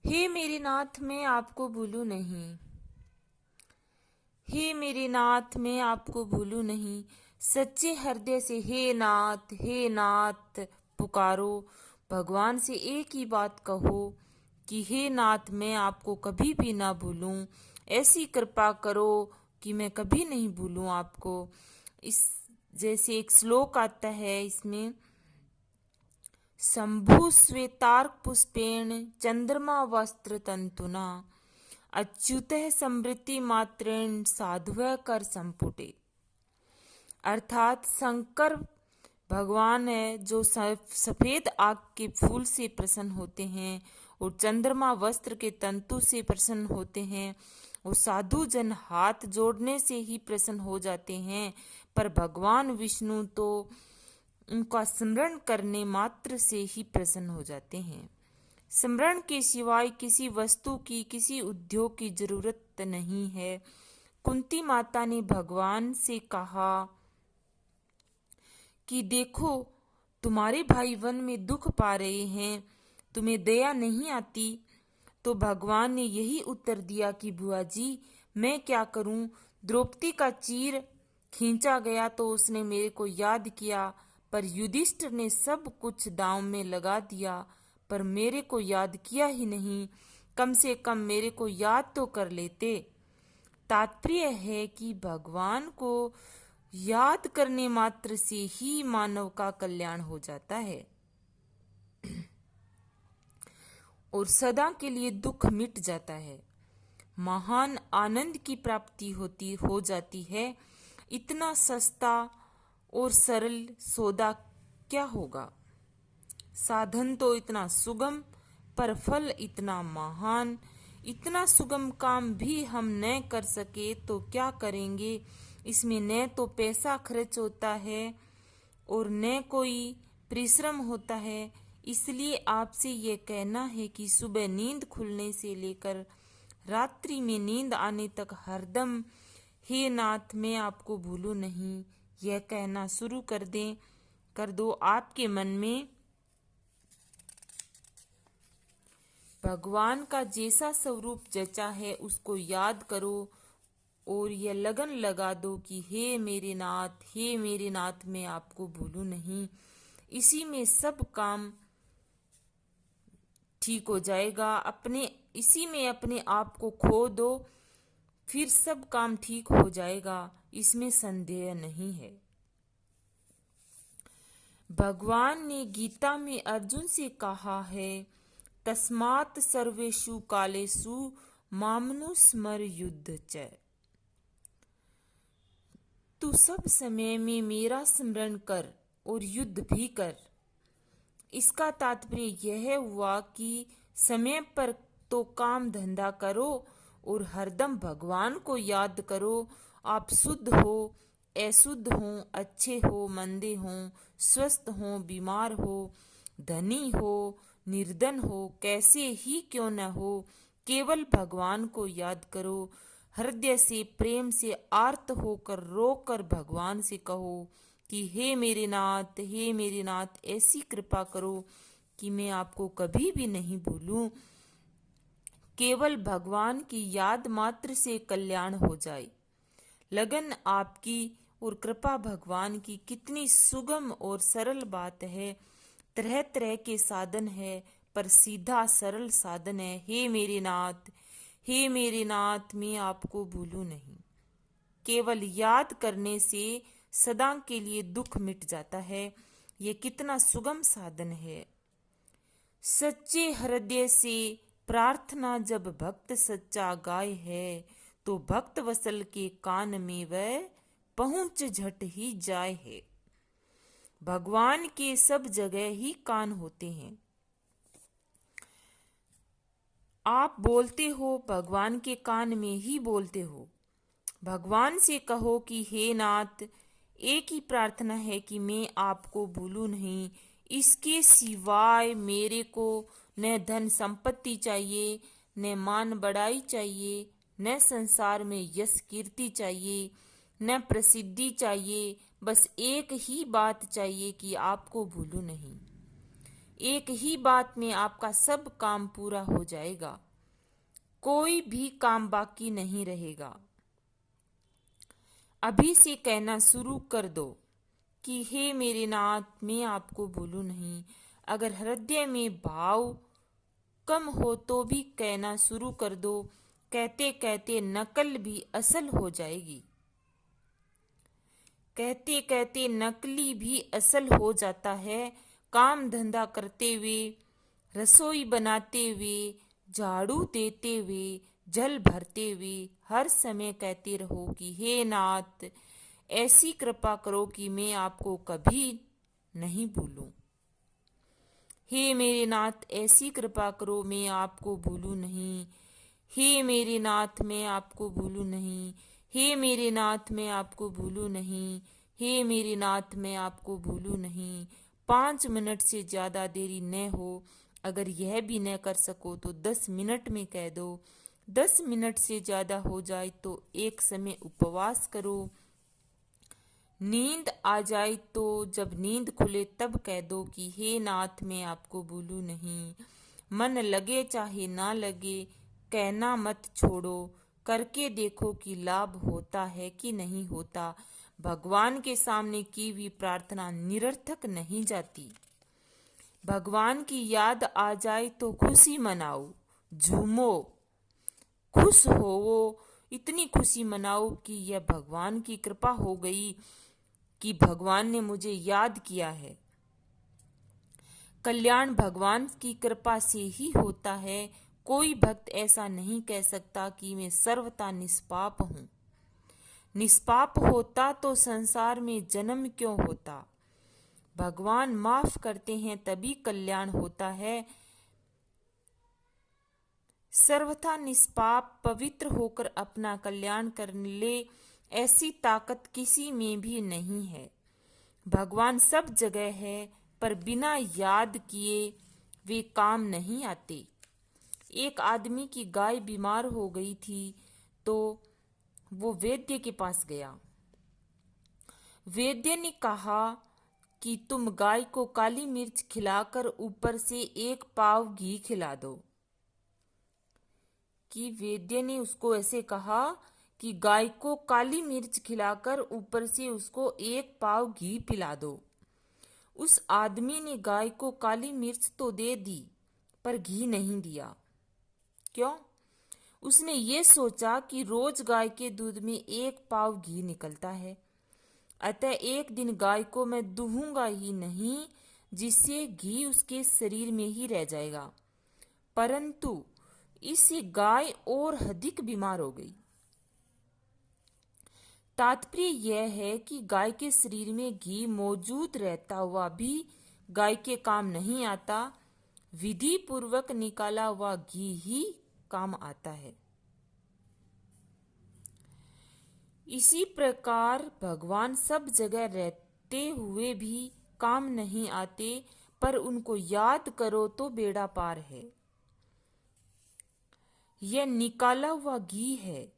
हे मेरे नाथ मैं आपको भूलूं नहीं। हे मेरे नाथ मैं आपको भूलूं नहीं। सच्चे हृदय से हे नाथ पुकारो। भगवान से एक ही बात कहो कि हे नाथ मैं आपको कभी भी ना भूलूं। ऐसी कृपा करो कि मैं कभी नहीं भूलूं आपको। इस जैसे एक श्लोक आता है इसमें, शंभु श्वेतार्क पुष्पेण चंद्रमा वस्त्र तंतुना अच्युतः समृद्धि मात्रेण साधुवः कर संपुटे। अर्थात शंकर भगवान है जो सफेद आग के फूल से प्रसन्न होते हैं और चंद्रमा वस्त्र के तंतु से प्रसन्न होते हैं और साधु जन हाथ जोड़ने से ही प्रसन्न हो जाते हैं। पर भगवान विष्णु तो उनका स्मरण करने मात्र से ही प्रसन्न हो जाते हैं। स्मरण के सिवाय किसी वस्तु की, किसी उद्योग की जरूरत नहीं है। कुंती माता ने भगवान से कहा कि देखो तुम्हारे भाई वन में दुख पा रहे हैं, तुम्हें दया नहीं आती। तो भगवान ने यही उत्तर दिया कि बुआ जी मैं क्या करूं। द्रौपदी का चीर खींचा गया तो उसने मेरे को याद किया, पर युधिष्ठिर ने सब कुछ दांव में लगा दिया पर मेरे को याद किया ही नहीं। कम से कम मेरे को याद तो कर लेते। तात्पर्य है कि भगवान को याद करने मात्र से ही मानव का कल्याण हो जाता है और सदा के लिए दुख मिट जाता है। महान आनंद की प्राप्ति हो जाती है। इतना सस्ता और सरल सौदा क्या होगा। साधन तो इतना सुगम पर फल इतना महान। इतना सुगम काम भी हम न कर सके तो क्या करेंगे। इसमें न तो पैसा खर्च होता है और न कोई परिश्रम होता है। इसलिए आपसे ये कहना है कि सुबह नींद खुलने से लेकर रात्रि में नींद आने तक हरदम हे नाथ मैं आपको भूलूं नहीं यह कहना शुरू कर दो। आपके मन में भगवान का जैसा स्वरूप जचा है उसको याद करो और यह लगन लगा दो कि हे मेरे नाथ मैं आपको भूलूं नहीं। इसी में सब काम ठीक हो जाएगा। इसी में अपने आप को खो दो, फिर सब काम ठीक हो जाएगा, इसमें संदेह नहीं है। भगवान ने गीता में अर्जुन से कहा है, तस्मात् सर्वेषु कालेषु मामनुस्मर युद्ध च। तू सब समय में मेरा स्मरण कर और युद्ध भी कर। इसका तात्पर्य यह हुआ कि समय पर तो काम धंधा करो और हरदम भगवान को याद करो। आप शुद्ध हो अशुद्ध हो, अच्छे हो मंदे हो, स्वस्थ हो बीमार हो, धनी हो निर्धन हो, कैसे ही क्यों न हो, केवल भगवान को याद करो। हृदय से प्रेम से आर्त होकर रोकर भगवान से कहो कि हे मेरे नाथ ऐसी कृपा करो कि मैं आपको कभी भी नहीं भूलूं। केवल भगवान की याद मात्र से कल्याण हो जाए। लगन आपकी और कृपा भगवान की कितनी सुगम और सरल बात है। तरह तरह के साधन है पर सीधा सरल साधन है। हे मेरे नाथ मैं आपको भूलूं नहीं। केवल याद करने से सदा के लिए दुख मिट जाता है। ये कितना सुगम साधन है। सच्चे हृदय से प्रार्थना जब भक्त सच्चा गाय है तो भक्त वसल के कान में वह पहुंच झट ही जाए है। भगवान के सब जगह ही कान होते हैं। आप बोलते हो भगवान के कान में ही बोलते हो। भगवान से कहो कि हे नाथ एक ही प्रार्थना है कि मैं आपको भूलूं नहीं। इसके सिवाय मेरे को न धन संपत्ति चाहिए, न मान बढ़ाई चाहिए, न संसार में यश कीर्ति चाहिए, न प्रसिद्धि चाहिए। बस एक ही बात चाहिए कि आपको भूलूं नहीं। एक ही बात में आपका सब काम पूरा हो जाएगा, कोई भी काम बाकी नहीं रहेगा। अभी से कहना शुरू कर दो कि हे मेरे नाथ, मैं आपको भूलूं नहीं। अगर हृदय में भाव कम हो तो भी कहना शुरू कर दो। कहते कहते नकल भी असल हो जाएगी। कहते कहते नकली भी असल हो जाता है। काम धंधा करते हुए, रसोई बनाते हुए, झाड़ू देते हुए, जल भरते हुए हर समय कहते रहो कि हे नाथ, ऐसी कृपा करो कि मैं आपको कभी नहीं भूलूं। हे मेरे नाथ, ऐसी कृपा करो मैं आपको भूलूं नहीं। हे मेरे नाथ, मैं आपको भूलूं नहीं। हे मेरे नाथ, मैं आपको भूलूं नहीं। हे मेरे नाथ, मैं आपको भूलूं नहीं। 5 मिनट से ज्यादा देरी न हो। अगर यह भी न कर सको तो 10 मिनट में कह दो। 10 मिनट से ज्यादा हो जाए तो एक समय उपवास करो। नींद आ जाए तो जब नींद खुले तब कह दो कि हे नाथ, मैं आपको भूलूं नहीं। मन लगे चाहे ना लगे, कहना मत छोड़ो। करके देखो कि लाभ होता है कि नहीं होता। भगवान के सामने की हुई प्रार्थना निरर्थक नहीं जाती। भगवान की याद आ जाए तो खुशी मनाओ, झूमो, खुश होवो। इतनी खुशी मनाओ कि यह भगवान की कृपा हो गई कि भगवान ने मुझे याद किया है। कल्याण भगवान की कृपा से ही होता है। कोई भक्त ऐसा नहीं कह सकता कि मैं सर्वथा निष्पाप हूँ। निष्पाप होता तो संसार में जन्म क्यों होता। भगवान माफ करते हैं तभी कल्याण होता है। सर्वथा निष्पाप पवित्र होकर अपना कल्याण कर ले, ऐसी ताकत किसी में भी नहीं है। भगवान सब जगह है, पर बिना याद किए वे काम नहीं आते। एक आदमी की गाय बीमार हो गई थी तो वो वैद्य के पास गया। वैद्य ने कहा कि तुम गाय को काली मिर्च खिलाकर ऊपर से 1 पाव घी खिला दो। कि वैद्य ने उसको ऐसे कहा कि गाय को काली मिर्च खिलाकर ऊपर से उसको 1 पाव घी पिला दो। उस आदमी ने गाय को काली मिर्च तो दे दी पर घी नहीं दिया। क्यों? उसने ये सोचा कि रोज गाय के दूध में 1 पाव घी निकलता है, अतः एक दिन गाय को मैं दूहूंगा ही नहीं, जिससे घी उसके शरीर में ही रह जाएगा। परंतु इससे गाय और अधिक बीमार हो गई। तात्पर्य यह है कि गाय के शरीर में घी मौजूद रहता हुआ भी गाय के काम नहीं आता। विधि पूर्वक निकाला हुआ घी ही काम आता है। इसी प्रकार भगवान सब जगह रहते हुए भी काम नहीं आते, पर उनको याद करो तो बेड़ा पार है। यह निकाला हुआ घी है,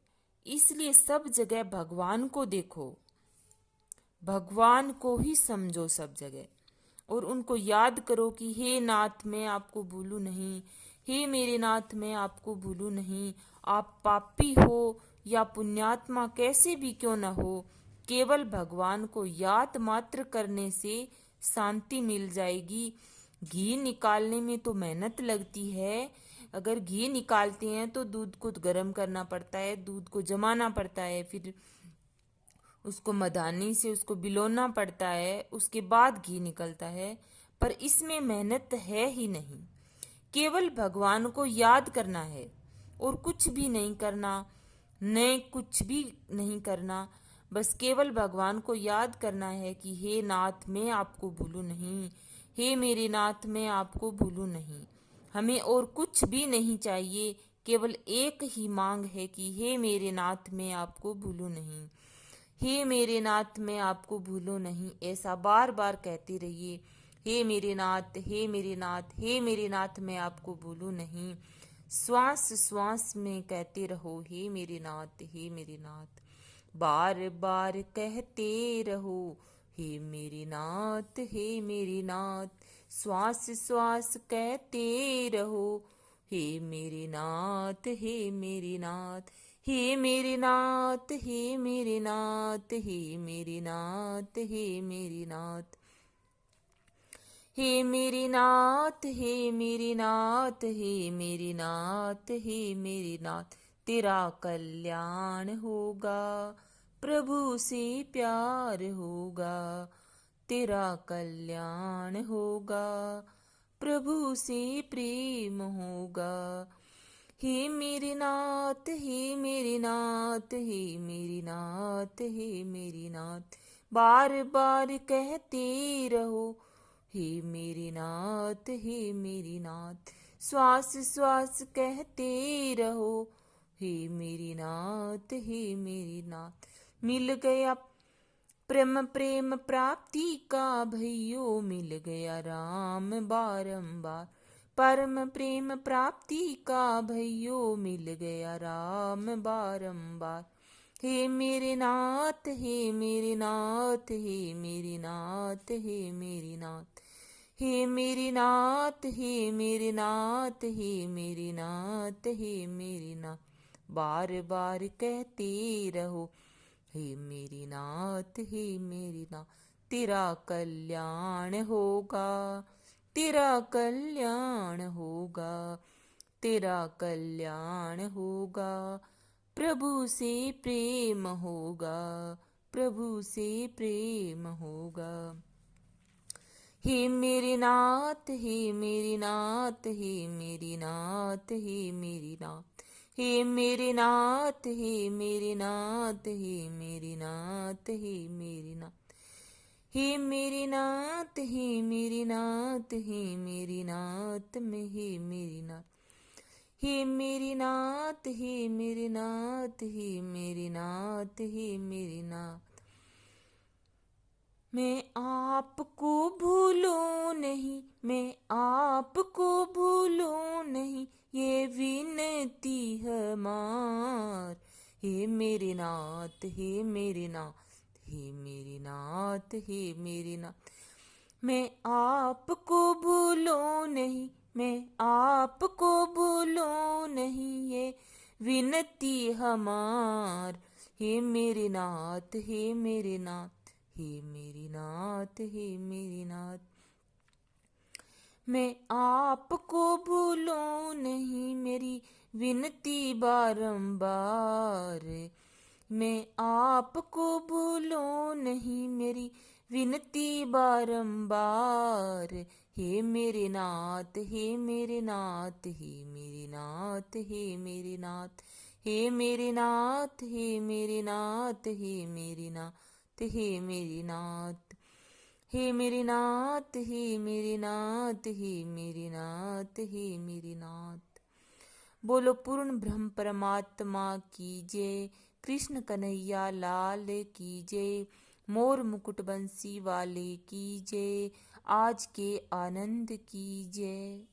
इसलिए सब जगह भगवान को देखो, भगवान को ही समझो सब जगह, और उनको याद करो कि हे नाथ, मैं आपको भूलूं नहीं। हे मेरे नाथ, मैं आपको भूलूं नहीं। आप पापी हो या पुण्यात्मा कैसे भी क्यों न हो, केवल भगवान को याद मात्र करने से शांति मिल जाएगी। घी निकालने में तो मेहनत लगती है। अगर घी निकालते हैं तो दूध को गर्म करना पड़ता है, दूध को जमाना पड़ता है, फिर उसको मधानी से उसको बिलोना पड़ता है, उसके बाद घी निकलता है। पर इसमें मेहनत है ही नहीं, केवल भगवान को याद करना है और कुछ भी नहीं करना, न कुछ भी नहीं करना। बस केवल भगवान को याद करना है कि हे नाथ, मैं आपको भूलूं नहीं। हे मेरे नाथ, मैं आपको भूलूं नहीं। हमें और कुछ भी नहीं चाहिए, केवल एक ही मांग है कि हे मेरे नाथ, मैं आपको भूलूं नहीं। हे मेरे नाथ, मैं आपको भूलूं नहीं, ऐसा बार बार कहते रहिए। हे मेरे नाथ, हे मेरे नाथ, हे मेरे नाथ, मैं आपको भूलूं नहीं। श्वास श्वास में कहते रहो हे मेरे नाथ, हे मेरे नाथ। बार बार कहते रहो हे मेरे नाथ, हे मेरे नाथ। श्वास श्वास कहते रहो, हे मेरे नाथ, हे मेरे नाथ, हे मेरे नाथ, हे मेरे नाथ, हे मेरे नाथ, हे मेरे नाथ, हे मेरे नाथ, हे मेरे नाथ, हे मेरे नाथ, हे मेरे नाथ। तेरा कल्याण होगा, प्रभु से प्यार होगा, तेरा कल्याण होगा, प्रभु से प्रेम होगा। हे मेरे नाथ, हे मेरे नाथ, हे मेरे नाथ, हे मेरे नाथ, बार बार कहते रहो, हे मेरे नाथ, हे मेरे नाथ, श्वास श्वास कहते रहो, हे मेरे नाथ, हे मेरे नाथ। मिल गया प्रेम प्रेम प्राप्ति का भैयो, मिल गया राम बारंबार, परम प्रेम प्राप्ति का भैयो, मिल गया राम बारंबार। हे मेरे नाथ, हे मेरे नाथ, हे मेरे नाथ, हे मेरे नाथ, हे मेरे नाथ, हे मेरे नाथ, हे मेरे नाथ, हे मेरे नाथ, बार बार कहते रहो, हे मेरे नाथ, हे मेरे नाथ, तेरा कल्याण होगा, तेरा कल्याण होगा, तेरा कल्याण होगा, प्रभु से प्रेम होगा, प्रभु से प्रेम होगा। हे मेरे नाथ, हे मेरे नाथ, हे मेरे नाथ, हे मेरे नाथ, हे मेरे नाथ, हे मेरे नाथ, हे मेरे नाथ, हे मेरे नाथ, हे मेरे नाथ, हे मेरे नाथ, हे मेरे नाथ, में हे मेरे नाथ, हे मेरे नाथ, हे मेरे नाथ, हे मेरे नाथ, हे मेरे नाथ। मैं आपको भूलूं नहीं, मैं आपको भूलूं नहीं, ये विनती हमार। हे मेरे नाथ, हे मेरे नाथ, हे मेरे नाथ, हे मेरे नाथ, मैं आपको भूलूं नहीं, मैं आपको भूलूं नहीं, ये विनती हमार। हे मेरे नाथ, हे मेरे नाथ, हे मेरे नाथ, हे मेरे नाथ, मैं आपको भूलूं नहीं, मेरी विनती बारंबार। मैं आपको भूलूं नहीं, मेरी विनती बारंबार। हे मेरे नाथ, हे मेरे नाथ, हे मेरे नाथ, हे मेरे नाथ, हे मेरे नाथ, हे मेरे नाथ, हे मेरे नाथ, हे मेरे नाथ, हे मेरे नाथ, हे मेरे नाथ, हे मेरे नाथ, हे मेरे नाथ। बोलो पूर्ण ब्रह्म परमात्मा की जय, कृष्ण कन्हैया लाल की जय, मोर मुकुट बंसी वाले की जय, आज के आनंद की जय।